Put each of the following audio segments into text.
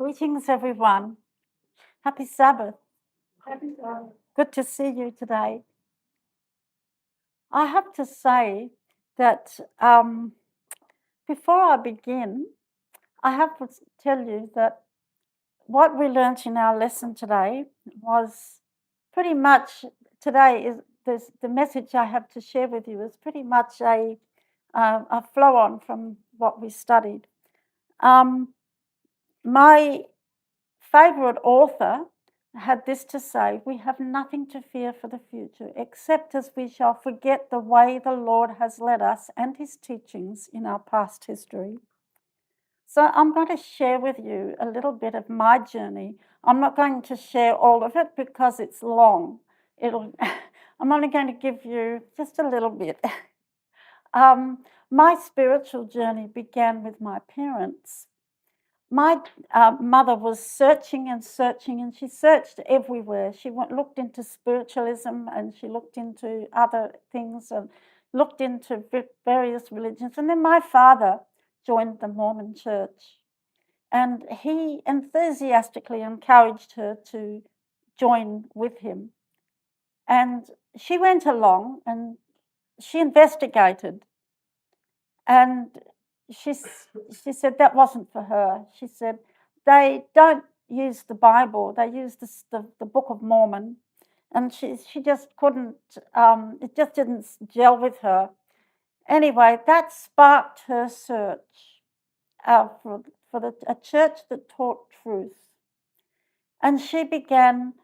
Greetings, everyone. Happy Sabbath. Happy Sabbath. Good to see you today. I have to say that before I begin, I have to tell you that what we learnt in our lesson today was pretty much the message I have to share with you is pretty much a flow on from what we studied. My favourite author had this to say: "We have nothing to fear for the future, except as we shall forget the way the Lord has led us and his teachings in our past history." So I'm going to share with you a little bit of my journey. I'm not going to share all of it because it's long. I'm only going to give you just a little bit. My spiritual journey began with my parents. My mother was searching and searching, and she searched everywhere. She looked into spiritualism, and she looked into other things, and looked into various religions. And then my father joined the Mormon church, and he enthusiastically encouraged her to join with him. And she went along, and she investigated, and she said that wasn't for her. She said, they don't use the Bible, they use the Book of Mormon. And she just couldn't, it just didn't gel with her. Anyway, that sparked her search for a church that taught truth. And she began,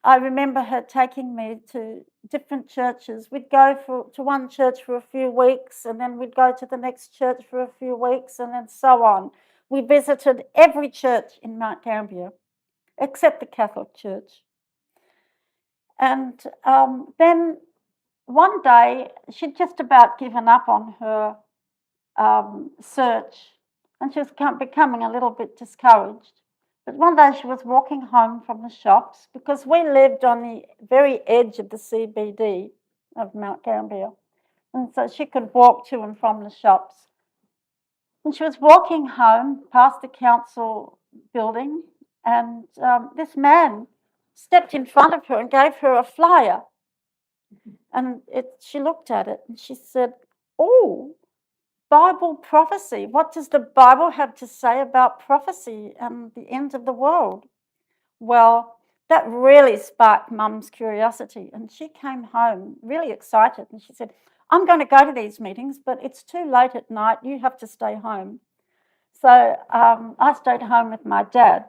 I remember her taking me to different churches. We'd go to one church for a few weeks, and then we'd go to the next church for a few weeks, and then so on. We visited every church in Mount Gambier, except the Catholic Church. And then one day, she'd just about given up on her search, and she was becoming a little bit discouraged. But one day she was walking home from the shops, because we lived on the very edge of the CBD of Mount Gambier, and so she could walk to and from the shops. And she was walking home past the council building, and this man stepped in front of her and gave her a flyer. And she looked at it and she said, "Oh, Bible prophecy. What does the Bible have to say about prophecy and the end of the world?" Well, that really sparked Mum's curiosity, and she came home really excited, and she said, "I'm going to go to these meetings, but it's too late at night. You have to stay home." So I stayed home with my dad,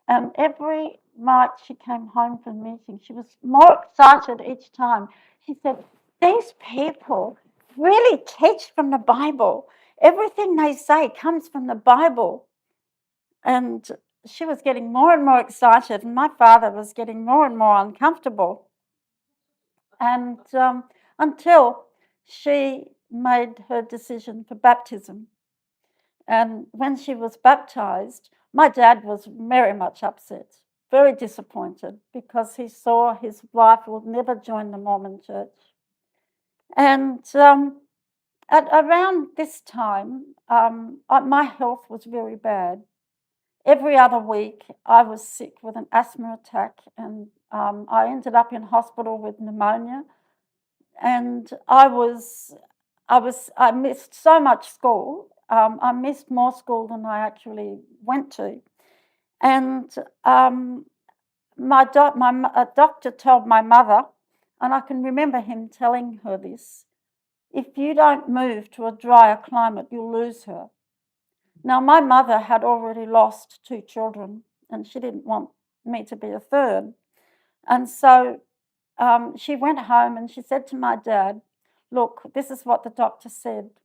and every night she came home from meetings, she was more excited each time. She said, "These people really teach from the Bible. Everything they say comes from the Bible." And she was getting more and more excited, and my father was getting more and more uncomfortable. And until she made her decision for baptism. And when she was baptized, my dad was very much upset, very disappointed, because he saw his wife would never join the Mormon church. And around this time, my health was very bad. Every other week, I was sick with an asthma attack, and I ended up in hospital with pneumonia. And I missed so much school. I missed more school than I actually went to. And a doctor told my mother, and I can remember him telling her this: "If you don't move to a drier climate, you'll lose her." Now, my mother had already lost 2 children, and she didn't want me to be a third. And so she went home and she said to my dad, "Look, this is what the doctor said.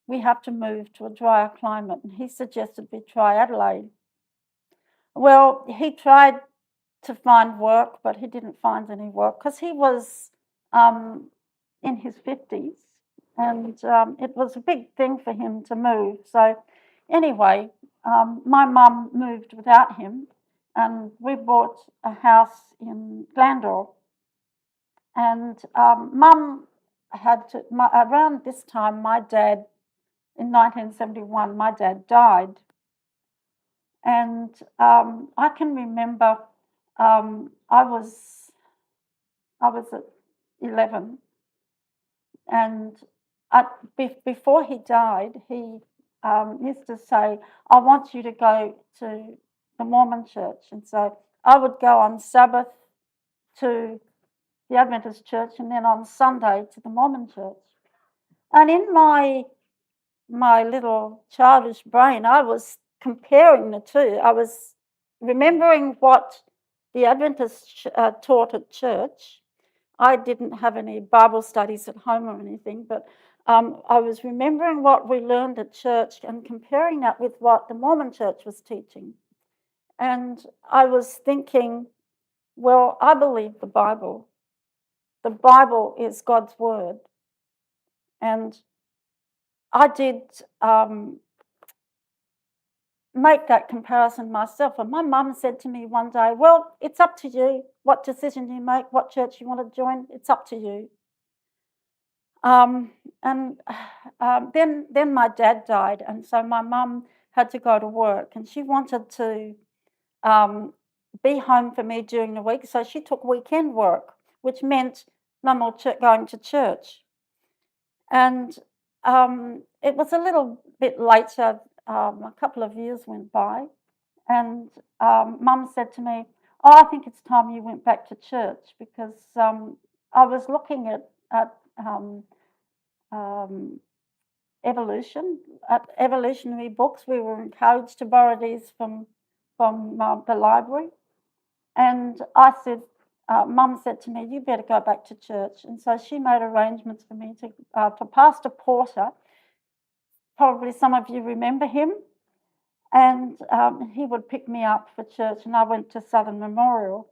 We have to move to a drier climate." And he suggested we try Adelaide. Well, he tried to find work, but he didn't find any work because he was in his 50s, and it was a big thing for him to move. So anyway, my mum moved without him, and we bought a house in Glandore. And Mum around this time, my dad, in 1971, my dad died. And I can remember I was at 11, and before he died, he used to say, "I want you to go to the Mormon church." And so I would go on Sabbath to the Adventist church, and then on Sunday to the Mormon church. And in my little childish brain, I was comparing the two. I was remembering what the Adventists taught at church. I didn't have any Bible studies at home or anything, but I was remembering what we learned at church and comparing that with what the Mormon church was teaching. And I was thinking, well, I believe the Bible. The Bible is God's word. And I did make that comparison myself. And my mum said to me one day, well, it's up to you what decision you make, what church you want to join, it's up to you. And then my dad died, and so my mum had to go to work, and she wanted to be home for me during the week, so she took weekend work, which meant no more going to church. And it was a little bit later, a couple of years went by, and Mum said to me, "Oh, I think it's time you went back to church," because I was looking at evolutionary books. We were encouraged to borrow these from the library, and I said, Mum said to me, "You better go back to church." And so she made arrangements for me to for Pastor Porter. Probably some of you remember him. And he would pick me up for church, and I went to Southern Memorial.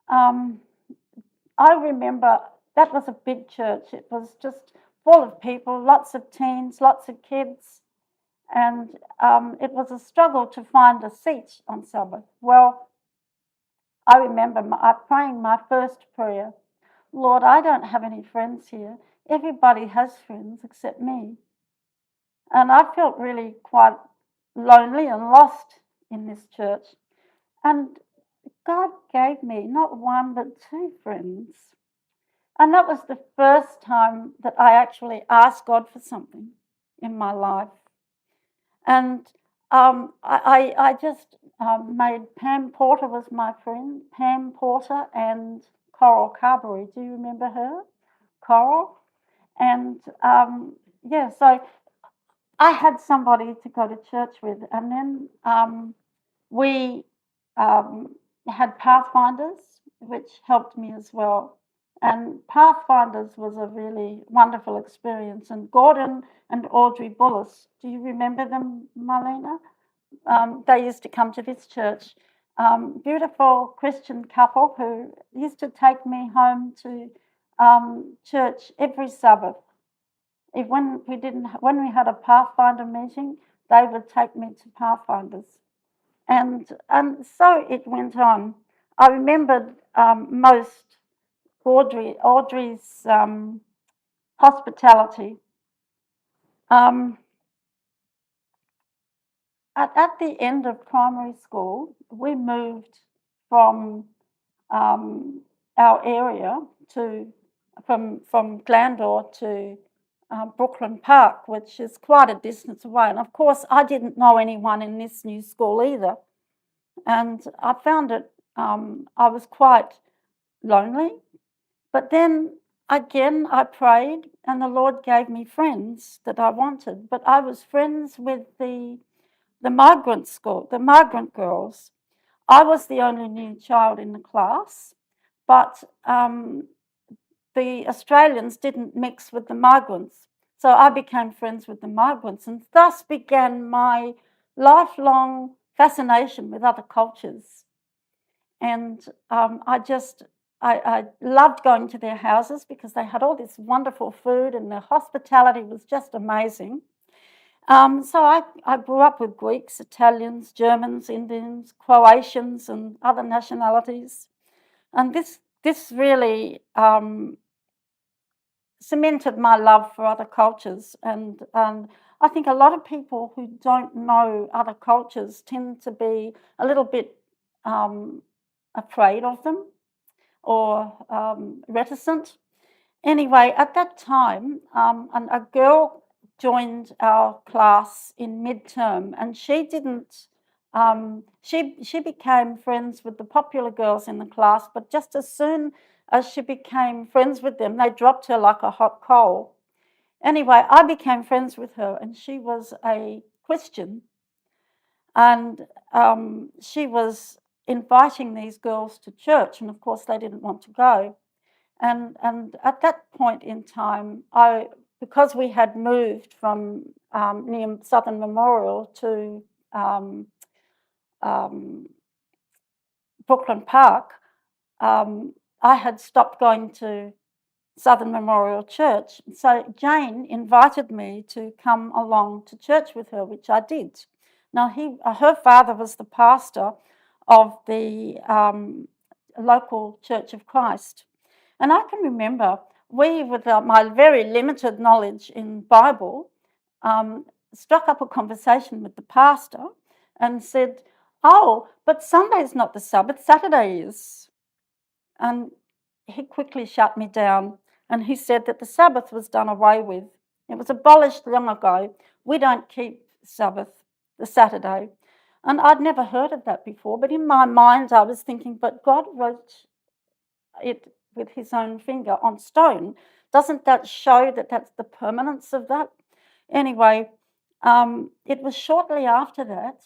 I remember that was a big church. It was just full of people, lots of teens, lots of kids, and it was a struggle to find a seat on Sabbath. Well, I remember praying my first prayer, "Lord, I don't have any friends here. Everybody has friends except me." And I felt really quite lonely and lost in this church. And God gave me not one, but two friends. And that was the first time that I actually asked God for something in my life. And I just made Pam Porter was my friend, Pam Porter and Coral Carberry. Do you remember her? Coral? And yeah, so I had somebody to go to church with. And then we had Pathfinders, which helped me as well. And Pathfinders was a really wonderful experience. And Gordon and Audrey Bullis, do you remember them, Marlena? They used to come to this church. Beautiful Christian couple who used to take me home to church every Sabbath. When we had a Pathfinder meeting, they would take me to Pathfinders. And so it went on. I remembered most Audrey's hospitality. At the end of primary school, we moved from our area from Glandore to Brooklyn Park, which is quite a distance away. And of course, I didn't know anyone in this new school either. And I found it, I was quite lonely. But then again, I prayed, and the Lord gave me friends that I wanted. But I was friends with the migrant school, the migrant girls. I was the only new child in the class, but the Australians didn't mix with the migrants. So I became friends with the migrants, and thus began my lifelong fascination with other cultures. And I loved going to their houses because they had all this wonderful food, and their hospitality was just amazing. So I grew up with Greeks, Italians, Germans, Indians, Croatians, and other nationalities. And this really cemented my love for other cultures. And I think a lot of people who don't know other cultures tend to be a little bit afraid of them or reticent. Anyway, at that time, a girl joined our class in midterm, and she didn't. She became friends with the popular girls in the class, but just as soon as she became friends with them, they dropped her like a hot coal. Anyway, I became friends with her, and she was a Christian, and she was inviting these girls to church, and of course they didn't want to go. And at that point in time, because we had moved from near Southern Memorial to Brooklyn Park, I had stopped going to Southern Memorial Church. So Jane invited me to come along to church with her, which I did. Now, her father was the pastor of the local Church of Christ. And I can remember with my very limited knowledge in Bible, struck up a conversation with the pastor and said, "Oh, but Sunday's not the Sabbath, Saturday is." And he quickly shut me down, and he said that the Sabbath was done away with. It was abolished long ago. We don't keep Sabbath, the Saturday. And I'd never heard of that before, but in my mind I was thinking, but God wrote it with his own finger on stone. Doesn't that show that that's the permanence of that? Anyway, it was shortly after that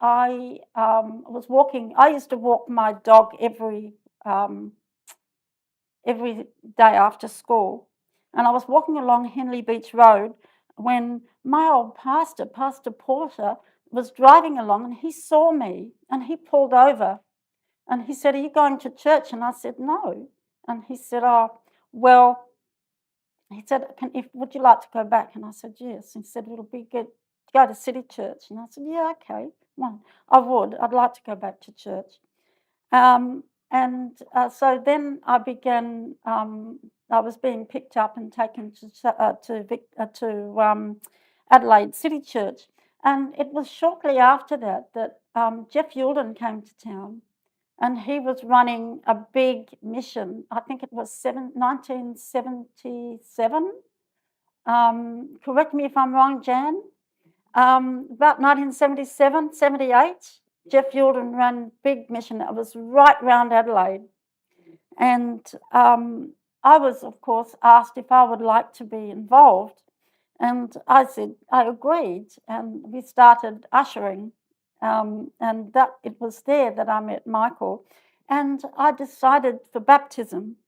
I was walking. I used to walk my dog every day after school, and I was walking along Henley Beach Road when my old pastor, Pastor Porter, was driving along, and he saw me and he pulled over. And he said, "Are you going to church?" And I said, "No." And he said, "Oh, well," he said, "would you like to go back?" And I said, "Yes." And he said, "It'll be good to go to City Church." And I said, "Yeah, okay. Well, I would. I'd like to go back to church." So then I began, I was being picked up and taken to Adelaide City Church. And it was shortly after that Jeff Yulden came to town. And he was running a big mission. I think it was 1977. Correct me if I'm wrong, Jan. About 1977, 78, Jeff Yulden ran big mission. It was right round Adelaide. And I was, of course, asked if I would like to be involved. And I said, I agreed. And we started ushering. And that it was there that I met Michael. And I decided for baptism.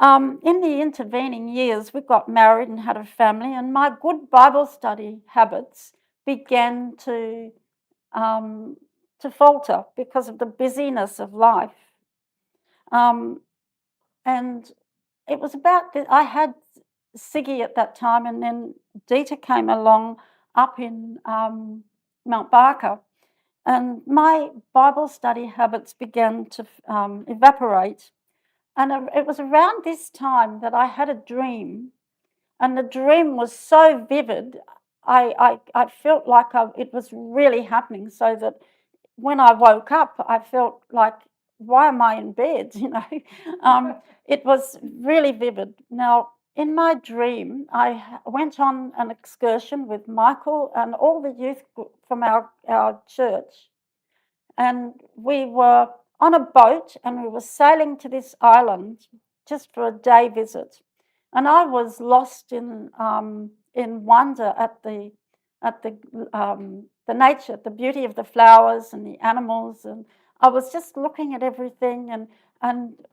In the intervening years, we got married and had a family, and my good Bible study habits began to falter because of the busyness of life. And it was about that I had Siggy at that time, and then Dita came along up in Mount Barker, and my Bible study habits began to evaporate. And it was around this time that I had a dream, and the dream was so vivid, I felt like it was really happening, so that when I woke up, I felt like, why am I in bed? It was really vivid. Now, in my dream, I went on an excursion with Michael and all the youth from our church, and we were on a boat and we were sailing to this island just for a day visit. And I was lost in wonder at the nature, the beauty of the flowers and the animals, and I was just looking at everything. And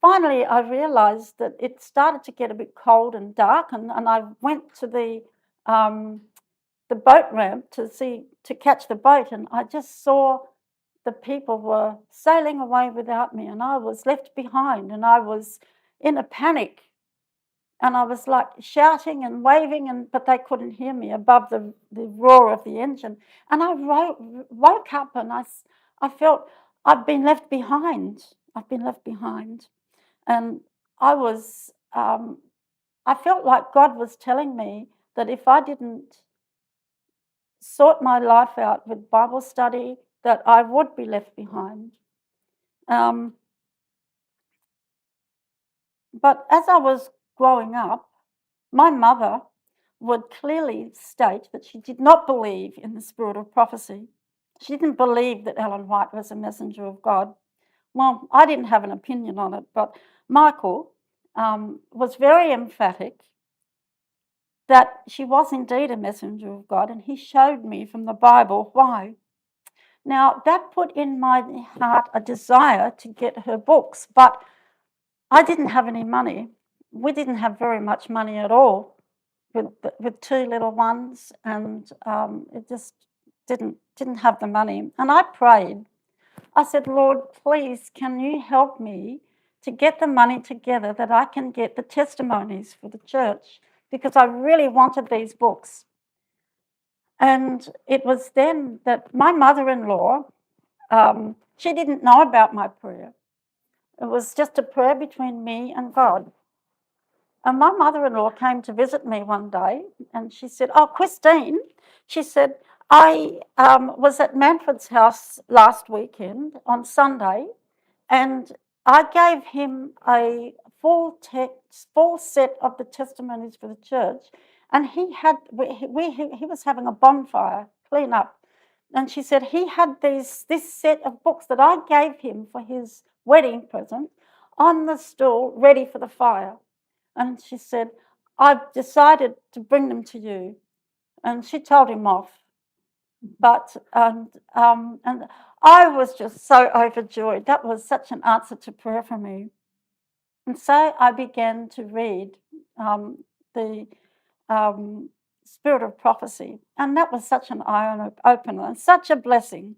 finally, I realised that it started to get a bit cold and dark, and I went to the boat ramp to catch the boat, and I just saw the people were sailing away without me, and I was left behind, and I was in a panic, and I was like shouting and waving, but they couldn't hear me above the roar of the engine. And I woke up, and I felt I've been left behind. I've been left behind, and I was I felt like God was telling me that if I didn't sort my life out with Bible study, that I would be left behind. But as I was growing up, my mother would clearly state that she did not believe in the spirit of prophecy. She didn't believe that Ellen White was a messenger of God. Well, I didn't have an opinion on it, but Michael was very emphatic that she was indeed a messenger of God, and he showed me from the Bible why. Now, that put in my heart a desire to get her books, but I didn't have any money. We didn't have very much money at all with two little ones, and it just didn't have the money. And I prayed. I said, Lord, please, can you help me to get the money together that I can get the testimonies for the church, because I really wanted these books. And it was then that my mother-in-law, she didn't know about my prayer. It was just a prayer between me and God. And my mother-in-law came to visit me one day, and she said, oh, Christine, she said, I was at Manfred's house last weekend on Sunday, and I gave him a full set of the testimonies for the church, and he was having a bonfire, clean up. And she said he had this set of books that I gave him for his wedding present on the stool, ready for the fire. And she said, I've decided to bring them to you. And she told him off. But and I was just so overjoyed. That was such an answer to prayer for me. And so I began to read the Spirit of Prophecy. And that was such an eye-opener and such a blessing.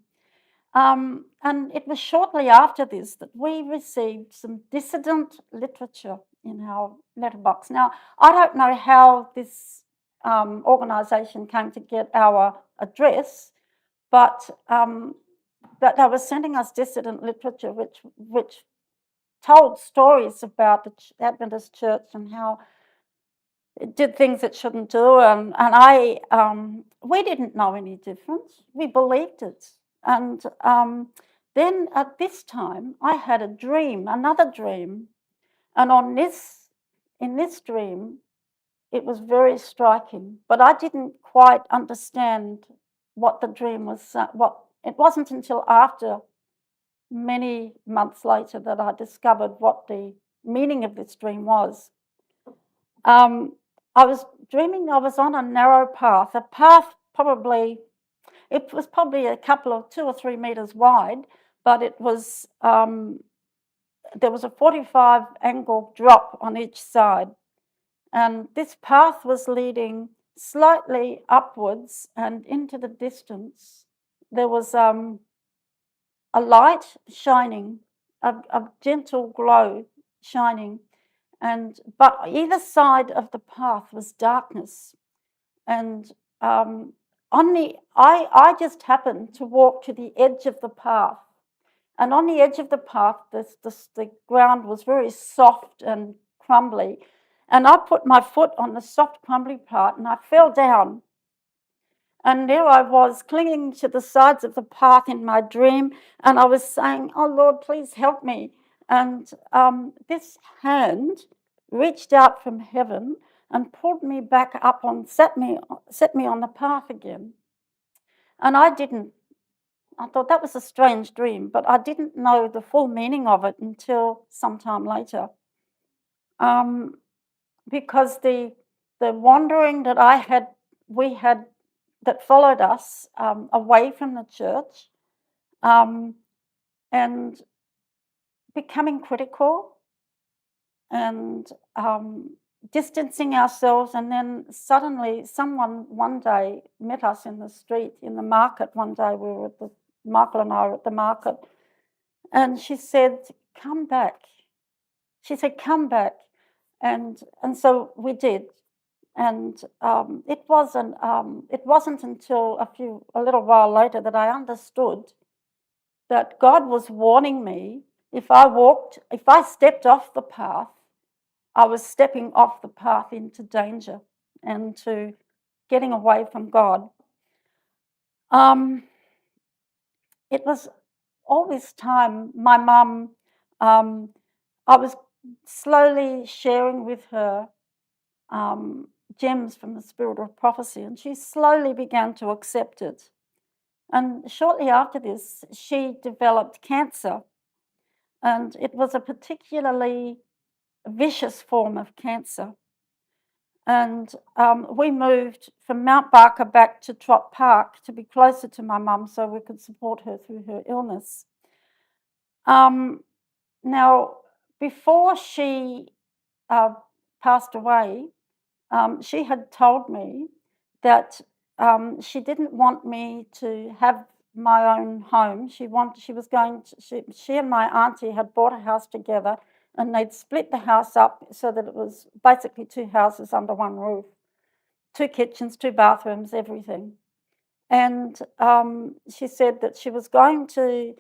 And it was shortly after this that we received some dissident literature in our letterbox. Now, I don't know how this organisation came to get our address, but they were sending us dissident literature which told stories about the Adventist church and how it did things it shouldn't do. And we didn't know any difference. We believed it. And then at this time, I had a dream, another dream. And in this dream, it was very striking, but I didn't quite understand what the dream was. It wasn't until after many months later that I discovered what the meaning of this dream was. I was dreaming I was on a narrow path, it was probably a couple of 2 or 3 meters wide, but it was there was a 45 angle drop on each side. And this path was leading slightly upwards, and into the distance there was a light shining, a gentle glow shining, but either side of the path was darkness. And I just happened to walk to the edge of the path, and on the edge of the path, the ground was very soft and crumbly. And I put my foot on the soft, crumbly part, and I fell down. And there I was, clinging to the sides of the path in my dream, and I was saying, oh, Lord, please help me. And this hand reached out from heaven and pulled me back up set me on the path again. And I thought that was a strange dream, but I didn't know the full meaning of it until some time later. Because the wandering that we had that followed us away from the church, and becoming critical and distancing ourselves, and then suddenly someone one day met us in the street, in the market. One day Michael and I were at the market, and she said, come back. She said, come back. And so we did. And it wasn't until a little while later that I understood that God was warning me if I stepped off the path, I was stepping off the path into danger and to getting away from God. It was all this time, my mum, I was slowly sharing with her gems from the spirit of prophecy, and she slowly began to accept it. And shortly after this, she developed cancer, and it was a particularly vicious form of cancer. And we moved from Mount Barker back to Trott Park to be closer to my mum so we could support her through her illness. Now, before she passed away, she had told me that she didn't want me to have my own home. She was going to, she and my auntie had bought a house together, and they'd split the house up so that it was basically two houses under one roof, two kitchens, two bathrooms, everything. And she said that she was going to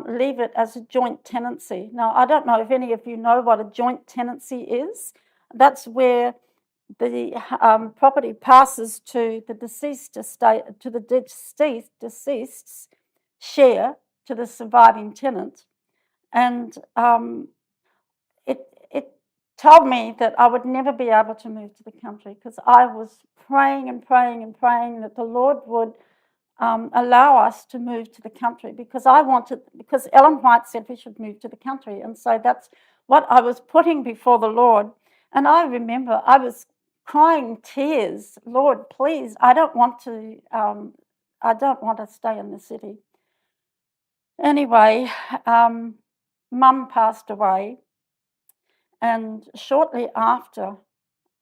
leave it as a joint tenancy. Now, I don't know if any of you know what a joint tenancy is. That's where the property passes to the deceased estate, to the deceased's share to the surviving tenant. And it told me that I would never be able to move to the country because I was praying and praying and praying that the Lord would allow us to move to the country because Ellen White said we should move to the country. And so that's what I was putting before the Lord. And I remember I was crying tears, Lord, please, I don't want to stay in the city. Anyway, Mum passed away, and shortly after,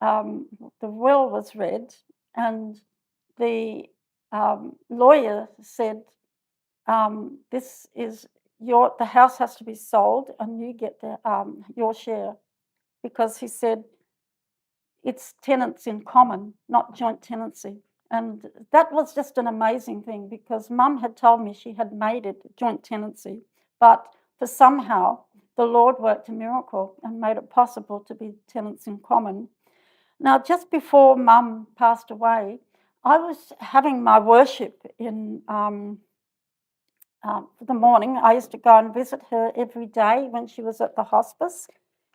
the will was read, and the lawyer said, "This is the house has to be sold, and you get your share," because he said it's tenants in common, not joint tenancy. And that was just an amazing thing because Mum had told me she had made it joint tenancy, but for somehow the Lord worked a miracle and made it possible to be tenants in common. Now, just before Mum passed away, I was having my worship in the morning. I used to go and visit her every day when she was at the hospice,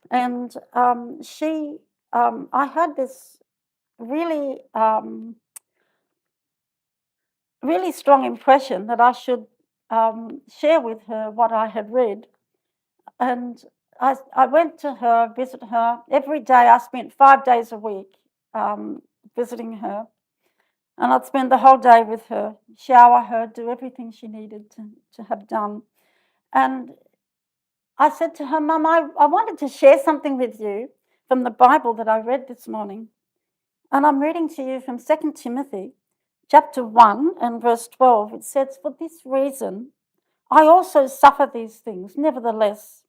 and I had this really, really strong impression that I should share with her what I had read. And I went to her, visit her every day. I spent 5 days a week visiting her. And I'd spend the whole day with her, shower her, do everything she needed to have done. And I said to her, Mum, I wanted to share something with you from the Bible that I read this morning. And I'm reading to you from 2 Timothy chapter 1 and verse 12. It says, "For this reason, I also suffer these things. Nevertheless,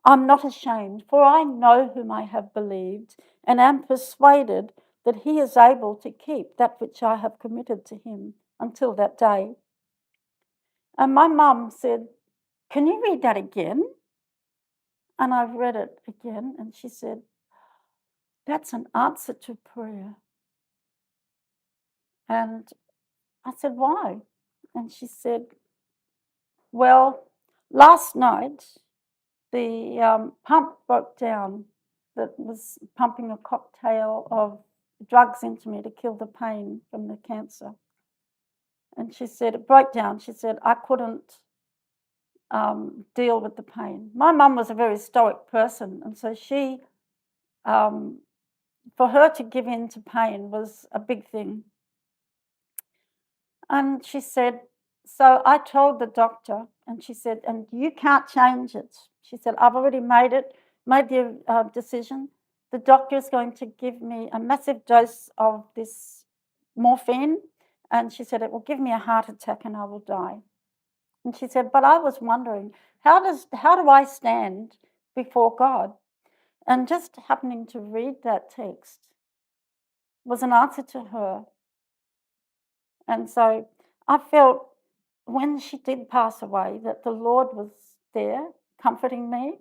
I'm not ashamed, for I know whom I have believed and am persuaded that he is able to keep that which I have committed to him until that day." And my mum said, "Can you read that again?" And I read it again, and she said, "That's an answer to prayer." And I said, "Why?" And she said, "Well, last night the pump broke down that was pumping a cocktail of drugs into me to kill the pain from the cancer." And she said, it broke down. She said, I couldn't deal with the pain. My mum was a very stoic person, and so for her to give in to pain was a big thing. And she said, so I told the doctor, and she said, and you can't change it. She said, I've already made the decision. The doctor is going to give me a massive dose of this morphine, and she said, it will give me a heart attack and I will die. And she said, but I was wondering, how do I stand before God? And just happening to read that text was an answer to her. And so I felt when she did pass away that the Lord was there comforting me.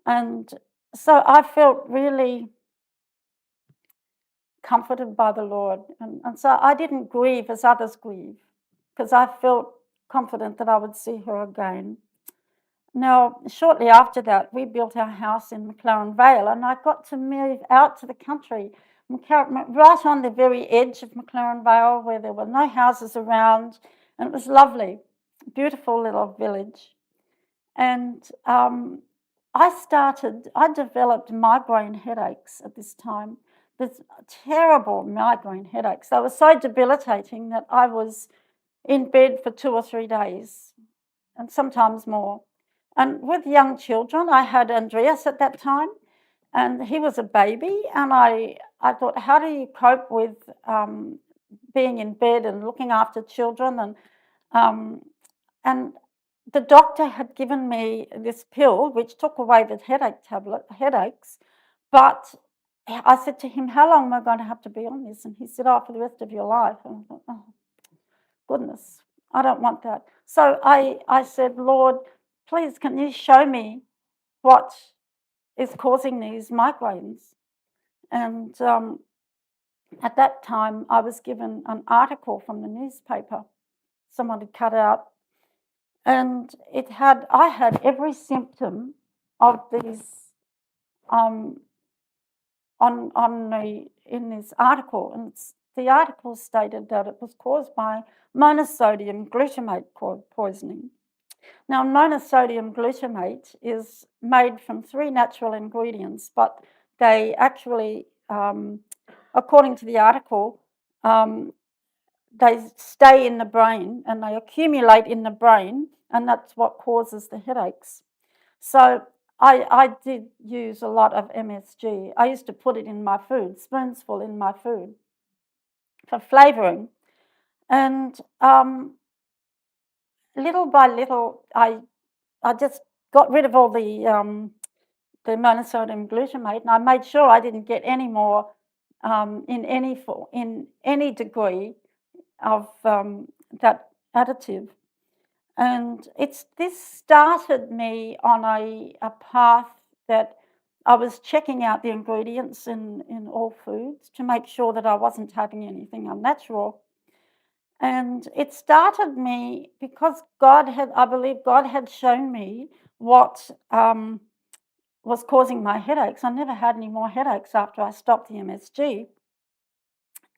And so I felt really comforted by the Lord. And so I didn't grieve as others grieve because I felt confident that I would see her again. Now, shortly after that, we built our house in McLaren Vale, and I got to move out to the country, right on the very edge of McLaren Vale, where there were no houses around, and it was lovely, beautiful little village. And I developed migraine headaches at this time. There's terrible migraine headaches. They were so debilitating that I was in bed for 2 or 3 days, and sometimes more. And with young children, I had Andreas at that time, and he was a baby. And I thought, how do you cope with being in bed and looking after children? And the doctor had given me this pill, which took away the headaches. But I said to him, how long am I going to have to be on this? And he said, oh, for the rest of your life. And I thought, oh, goodness, I don't want that. So I said, Lord, please, can you show me what is causing these migraines? And at that time, I was given an article from the newspaper. Someone had cut out, and I had every symptom of these in this article, and the article stated that it was caused by monosodium glutamate poisoning. Now, monosodium glutamate is made from 3 natural ingredients, but they actually, according to the article, they stay in the brain and they accumulate in the brain, and that's what causes the headaches. So I did use a lot of MSG. I used to put it in my food, spoonsful in my food for flavouring. And little by little, I just got rid of all the monosodium glutamate, and I made sure I didn't get any more in any degree of that additive. And this started me on a path that I was checking out the ingredients in all foods to make sure that I wasn't having anything unnatural. And it started me because I believe God had shown me what was causing my headaches. I never had any more headaches after I stopped the MSG.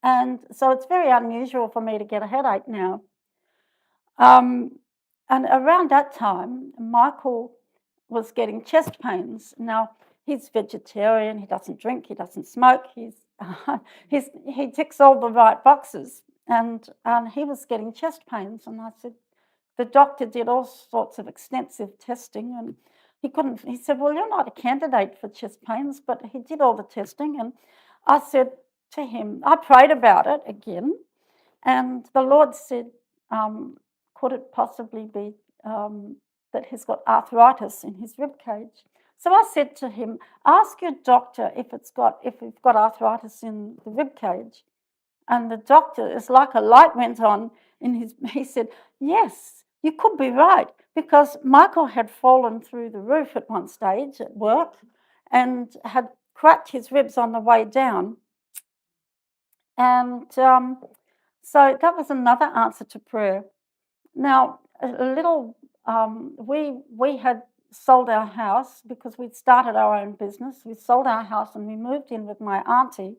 And so it's very unusual for me to get a headache now. And around that time, Michael was getting chest pains. Now, he's vegetarian, he doesn't drink, he doesn't smoke, he ticks all the right boxes. And he was getting chest pains. And I said, the doctor did all sorts of extensive testing, and he said, well, you're not a candidate for chest pains, but he did all the testing. And I said to him, I prayed about it again, and the Lord said, could it possibly be that he's got arthritis in his rib cage? So I said to him, ask your doctor if you've got arthritis in the rib cage. And the doctor, it's like a light went on he said, yes, you could be right, because Michael had fallen through the roof at one stage at work and had cracked his ribs on the way down. And so that was another answer to prayer. Now, we had sold our house because we'd started our own business. We sold our house and we moved in with my auntie.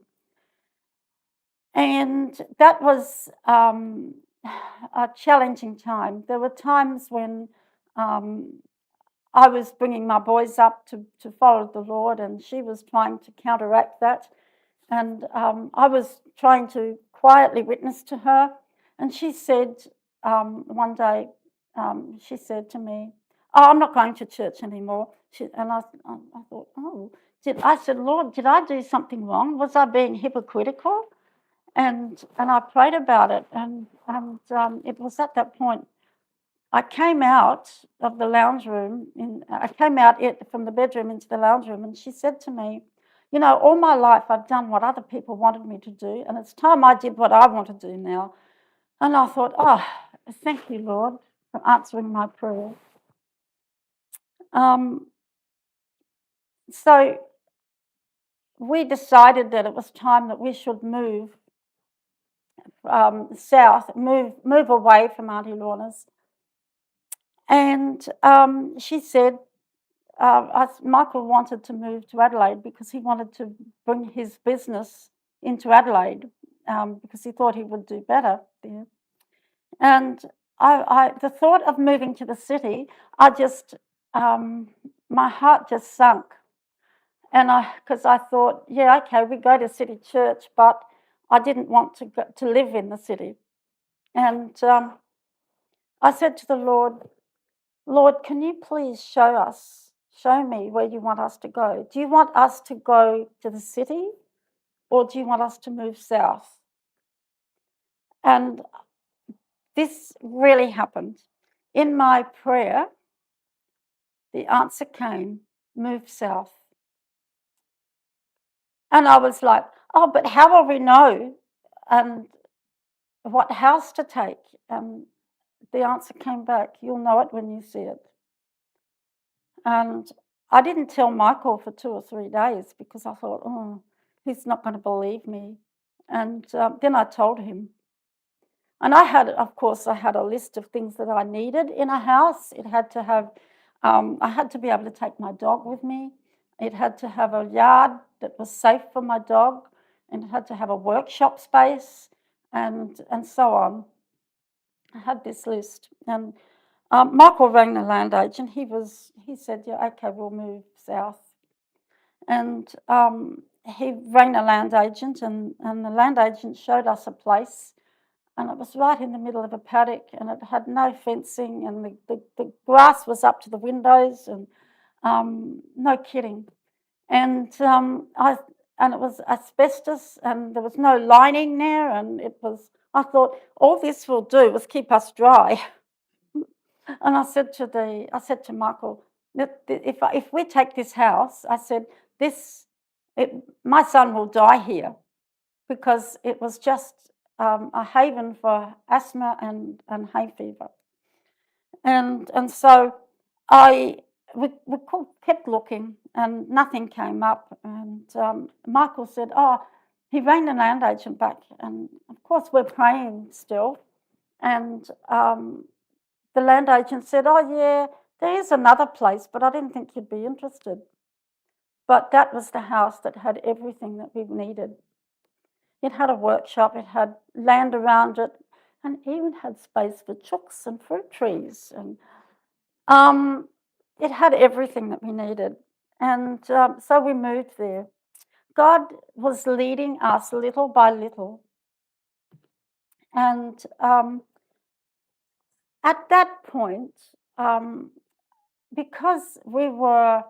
And that was a challenging time. There were times when I was bringing my boys up to follow the Lord, and she was trying to counteract that. And I was trying to quietly witness to her. And she said one day, she said to me, oh, I'm not going to church anymore. And I thought, oh, I said, Lord, did I do something wrong? Was I being hypocritical? And I prayed about it. And it was at that point I came out of the lounge room. I came out from the bedroom into the lounge room, and she said to me, you know, all my life I've done what other people wanted me to do, and it's time I did what I want to do now. And I thought, oh, thank you, Lord, for answering my prayer. So we decided that it was time that we should move south, move away from Auntie Lorna's. And she said, Michael wanted to move to Adelaide because he wanted to bring his business into Adelaide because he thought he would do better there. And the thought of moving to the city, my heart just sunk. And because I thought, yeah, okay, we go to City Church, but I didn't want to live in the city. And I said to the Lord, can you please show me where you want us to go? Do you want us to go to the city, or do you want us to move south? And this really happened. In my prayer, the answer came, move south. And I was like, oh, but how will we know and what house to take? And the answer came back, you'll know it when you see it. And I didn't tell Michael for 2 or 3 days because I thought, oh, he's not going to believe me. And then I told him. And I had a list of things that I needed in a house. It had to have, I had to be able to take my dog with me. It had to have a yard that was safe for my dog, and it had to have a workshop space, and so on. I had this list, and Michael rang the land agent. He said, yeah, okay, we'll move south. And he rang the land agent, and the land agent showed us a place. And it was right in the middle of a paddock, and it had no fencing, and the grass was up to the windows, and no kidding. And it was asbestos, and there was no lining there, and I thought, all this will do is keep us dry. And I said to Michael, if we take this house, I said, my son will die here, because it was just a haven for asthma and hay fever. And so we kept looking, and nothing came up. And Michael said, he rang the land agent back, and of course we're praying still. And the land agent said, yeah, there is another place, but I didn't think you'd be interested. But that was the house that had everything that we needed. It had a workshop, it had land around it, and even had space for chooks and fruit trees. And it had everything that we needed. And so we moved there. God was leading us little by little. And at that point, because we were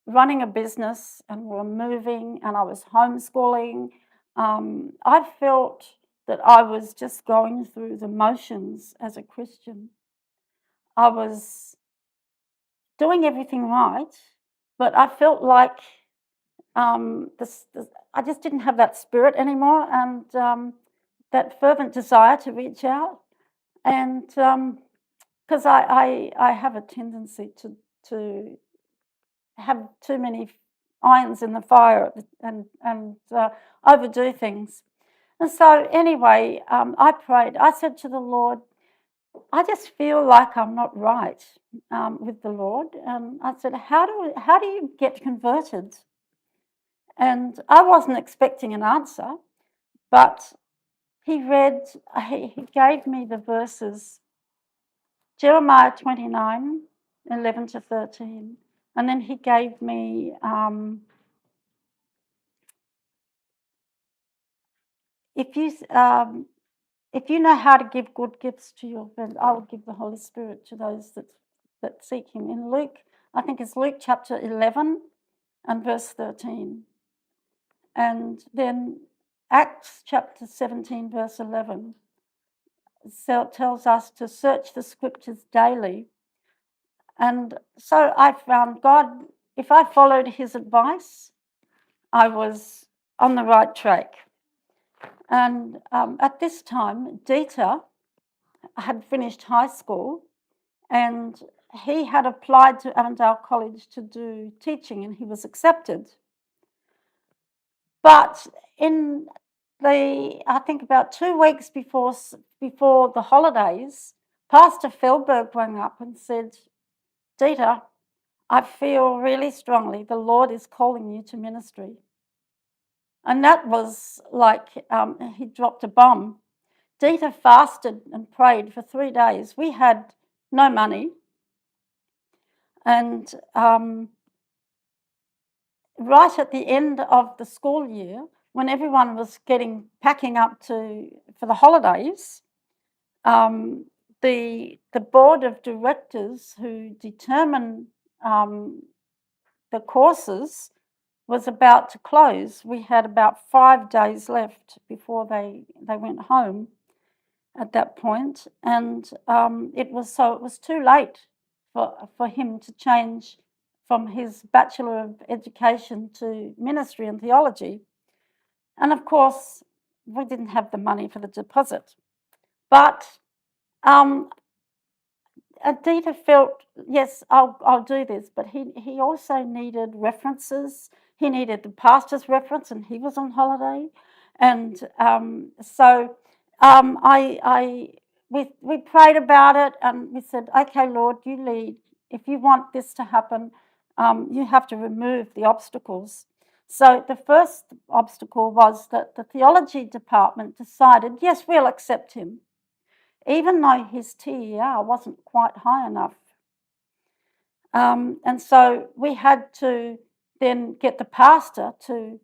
running a business and we were moving and I was homeschooling, I felt that I was just going through the motions as a Christian. I was doing everything right, but I felt like I just didn't have that spirit anymore, and that fervent desire to reach out. And because I have a tendency to have too many irons in the fire and overdo things. And so anyway, I prayed. I said to the Lord, I just feel like I'm not right with the Lord. And I said, how do you get converted? And I wasn't expecting an answer, but he gave me the verses, Jeremiah 29, 11 to 13. And then he gave me, if you know how to give good gifts to your friends, I will give the Holy Spirit to those that seek him. In Luke, I think it's Luke chapter 11 and verse 13. And then Acts chapter 17, verse 11, tells us to search the scriptures daily. And so I found God, if I followed his advice, I was on the right track. And at this time, Dieter had finished high school, and he had applied to Avondale College to do teaching, and he was accepted. But in I think about 2 weeks before the holidays, Pastor Feldberg rang up and said, Dita, I feel really strongly the Lord is calling you to ministry. And that was like he dropped a bomb. Dita fasted and prayed for 3 days. We had no money. And right at the end of the school year, when everyone was packing up for the holidays, the board of directors who determine the courses was about to close. We had about 5 days left before they went home at that point, and it was too late for him to change from his Bachelor of Education to ministry and theology. And of course, we didn't have the money for the deposit. But Dita felt, yes, I'll do this, but he also needed references. He needed the pastor's reference, and he was on holiday. And so we prayed about it, and we said, okay, Lord, you lead. If you want this to happen, you have to remove the obstacles. So the first obstacle was that the theology department decided, yes, we'll accept him, even though his TER wasn't quite high enough. And so we had to then get the pastor to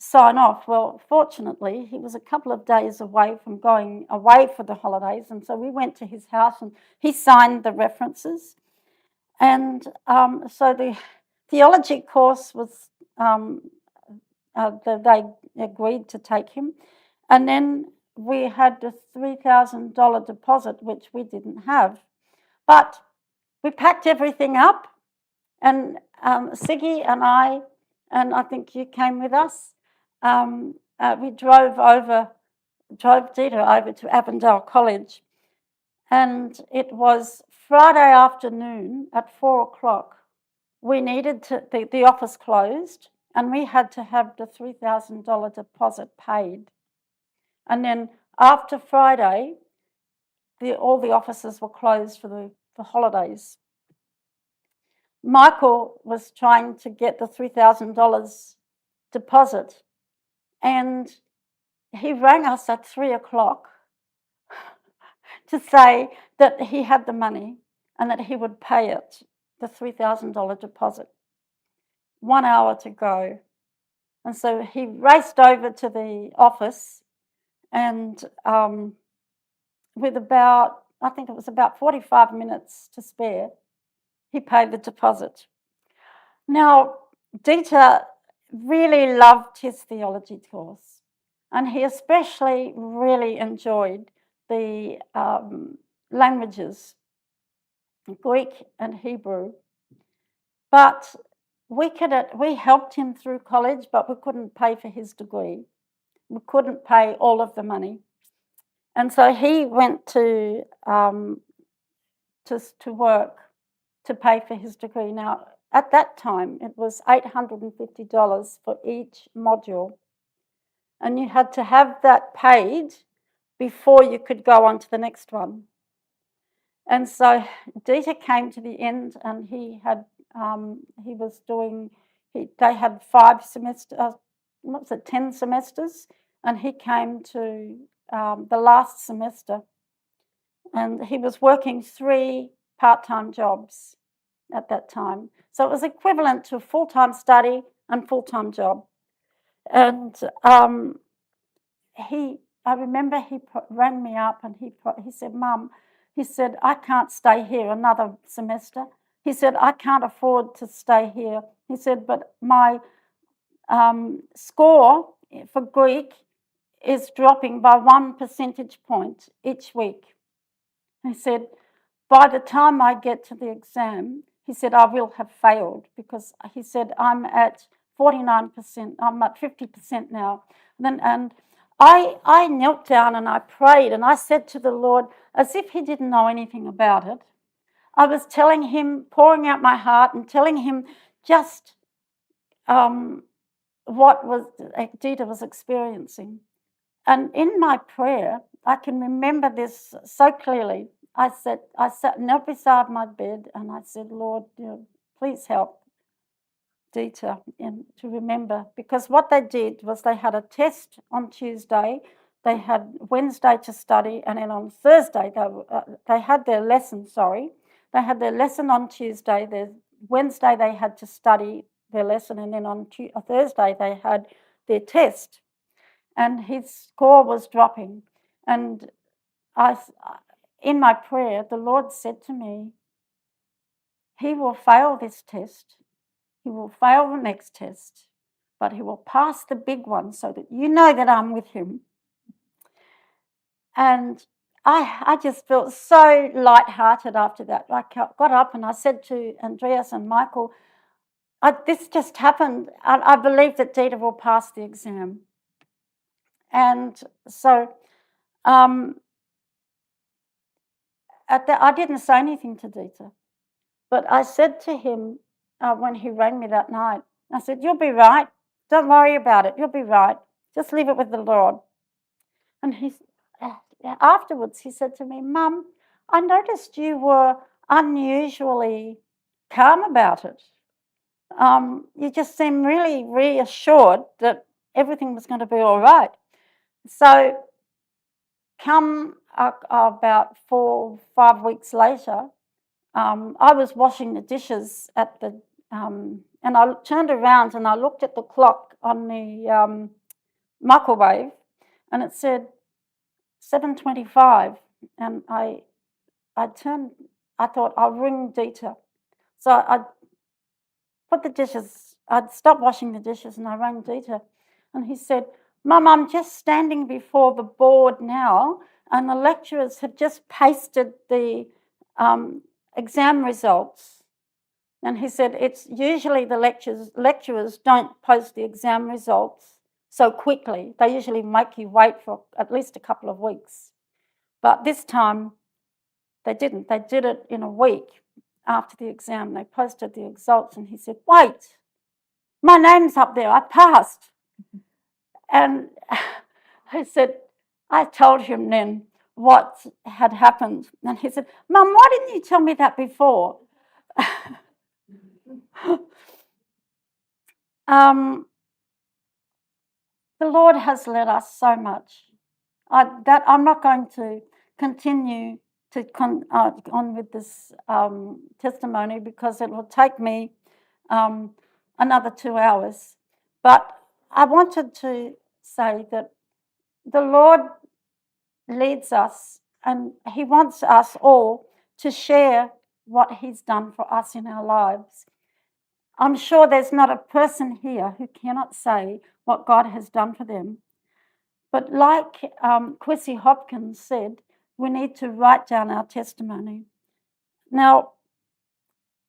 sign off. Well, fortunately, he was a couple of days away from going away for the holidays, and so we went to his house and he signed the references. And so the theology course was, they agreed to take him. And then we had the $3,000 deposit, which we didn't have. But we packed everything up, and Siggy and I think you came with us, we drove Dita over to Avondale College, and it was Friday afternoon at 4:00. We needed the office closed, and we had to have the $3,000 deposit paid. And then after Friday, all the offices were closed for the holidays. Michael was trying to get the $3,000 deposit, and he rang us at 3:00 to say that he had the money and that he would pay it, the $3,000 deposit. 1 hour to go. And so he raced over to the office, and with I think it was about 45 minutes to spare, he paid the deposit. Now, Dita really loved his theology course, and he especially really enjoyed the languages, Greek and Hebrew. But we helped him through college, but we couldn't pay for his degree. We couldn't pay all of the money. And so he went to work to pay for his degree. Now, at that time, it was $850 for each module. And you had to have that paid before you could go on to the next one. And so Dita came to the end, and they had 5 semesters, 10 semesters, and he came to the last semester, and he was working 3 part-time jobs at that time. So it was equivalent to full-time study and full-time job. And I remember he rang me up, and he said, Mum, he said, I can't stay here another semester. He said, I can't afford to stay here. He said, but my score for Greek is dropping by 1 percentage point each week. He said, by the time I get to the exam, he said, I will have failed, because he said, I'm at 49%, I'm at 50% now. And I knelt down and I prayed, and I said to the Lord, as if he didn't know anything about it, I was telling him, pouring out my heart and telling him, just what Dita was experiencing. And in my prayer, I can remember this so clearly. I knelt beside my bed and I said, Lord, please help Dita to remember. Because what they did was they had a test on Tuesday, they had Wednesday to study, and then on Thursday they had their lesson, They had their lesson on Tuesday, Wednesday they had to study their lesson, and then on Thursday they had their test. And his score was dropping. And in my prayer, the Lord said to me, he will fail this test. He will fail the next test, but he will pass the big one so that you know that I'm with him. And I just felt so lighthearted after that. I got up and I said to Andreas and Michael, this just happened. I believe that Dita will pass the exam. And so I didn't say anything to Dita, but I said to him when he rang me that night, I said, you'll be right. Don't worry about it. You'll be right. Just leave it with the Lord. And afterwards he said to me, Mum, I noticed you were unusually calm about it. You just seemed really reassured that everything was going to be all right. So come about 4 or 5 weeks later, I was washing the dishes and I turned around and I looked at the clock on the microwave, and it said 7:25, and I thought I'll ring Dita. So I put the dishes, I'd stopped washing the dishes and I rang Dita, and he said, Mum, I'm just standing before the board now, and the lecturers have just pasted the exam results. And he said, it's usually the lecturers don't post the exam results so quickly. They usually make you wait for at least a couple of weeks. But this time they didn't. They did it in a week after the exam. They posted the results, and he said, wait, my name's up there, I passed. And I said, I told him then what had happened. And he said, Mum, why didn't you tell me that before? The Lord has led us so much. I'm not going to continue to on with this testimony because it will take me another 2 hours. But I wanted to say that the Lord leads us, and he wants us all to share what he's done for us in our lives. I'm sure there's not a person here who cannot say what God has done for them. But like Quissy Hopkins said, we need to write down our testimony. Now,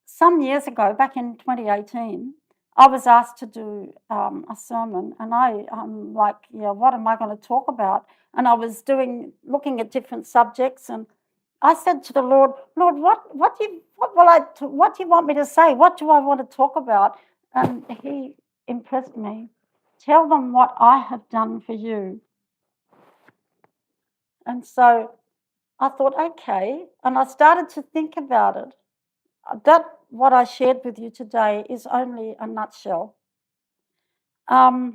some years ago, back in 2018, I was asked to do a sermon, and I'm like, what am I going to talk about? And I was looking at different subjects, and I said to the Lord, what do you want me to say? What do I want to talk about? And he impressed me. Tell them what I have done for you. And so I thought, okay, and I started to think about it. What I shared with you today is only a nutshell. I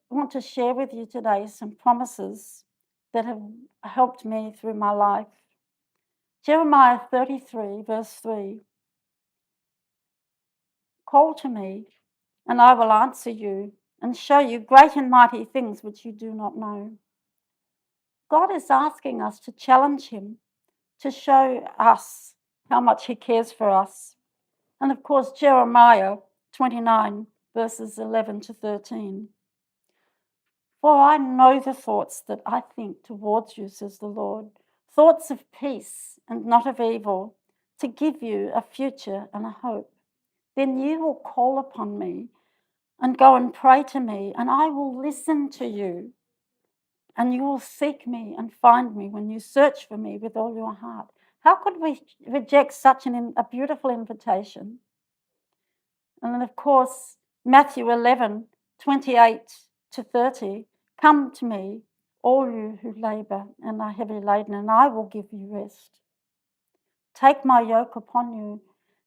want to share with you today some promises that have helped me through my life. Jeremiah 33, verse 3. Call to me, and I will answer you and show you great and mighty things which you do not know. God is asking us to challenge him, to show us how much he cares for us. And of course, Jeremiah 29, verses 11 to 13. For I know the thoughts that I think towards you, says the Lord, thoughts of peace and not of evil, to give you a future and a hope. Then you will call upon me and go and pray to me, and I will listen to you. And you will seek me and find me when you search for me with all your heart. How could we reject such a beautiful invitation? And then, of course, Matthew 11:28-30. Come to me, all you who labour and are heavy laden, and I will give you rest. Take my yoke upon you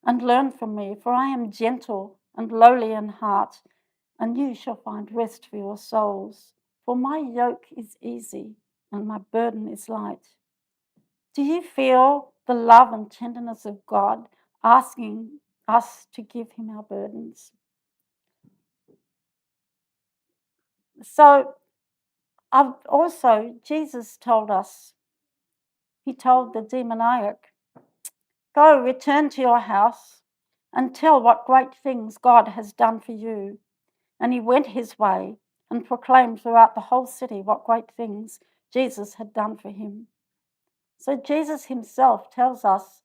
and learn from me, for I am gentle and lowly in heart, and you shall find rest for your souls. For my yoke is easy and my burden is light. Do you feel the love and tenderness of God asking us to give him our burdens? So Jesus told us, he told the demoniac, go return to your house and tell what great things God has done for you. And he went his way and proclaimed throughout the whole city what great things Jesus had done for him. So Jesus himself tells us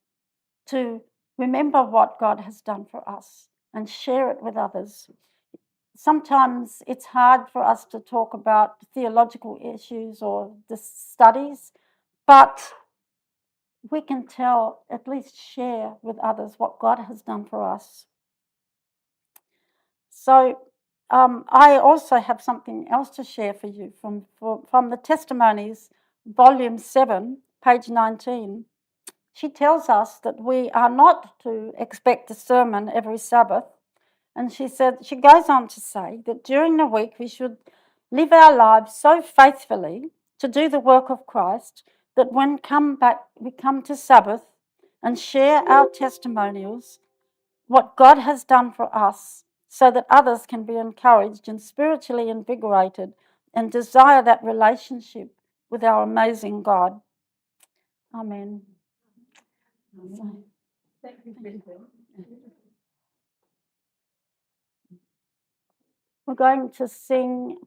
to remember what God has done for us and share it with others. Sometimes it's hard for us to talk about theological issues or the studies, but we can at least share with others what God has done for us. So I also have something else to share for you from the Testimonies, Volume 7, page 19. She tells us that we are not to expect a sermon every Sabbath. And she goes on to say that during the week we should live our lives so faithfully to do the work of Christ that when we come to Sabbath and share our testimonials, what God has done for us, so that others can be encouraged and spiritually invigorated and desire that relationship with our amazing God. Amen. Thank you, Kristen. We're going to sing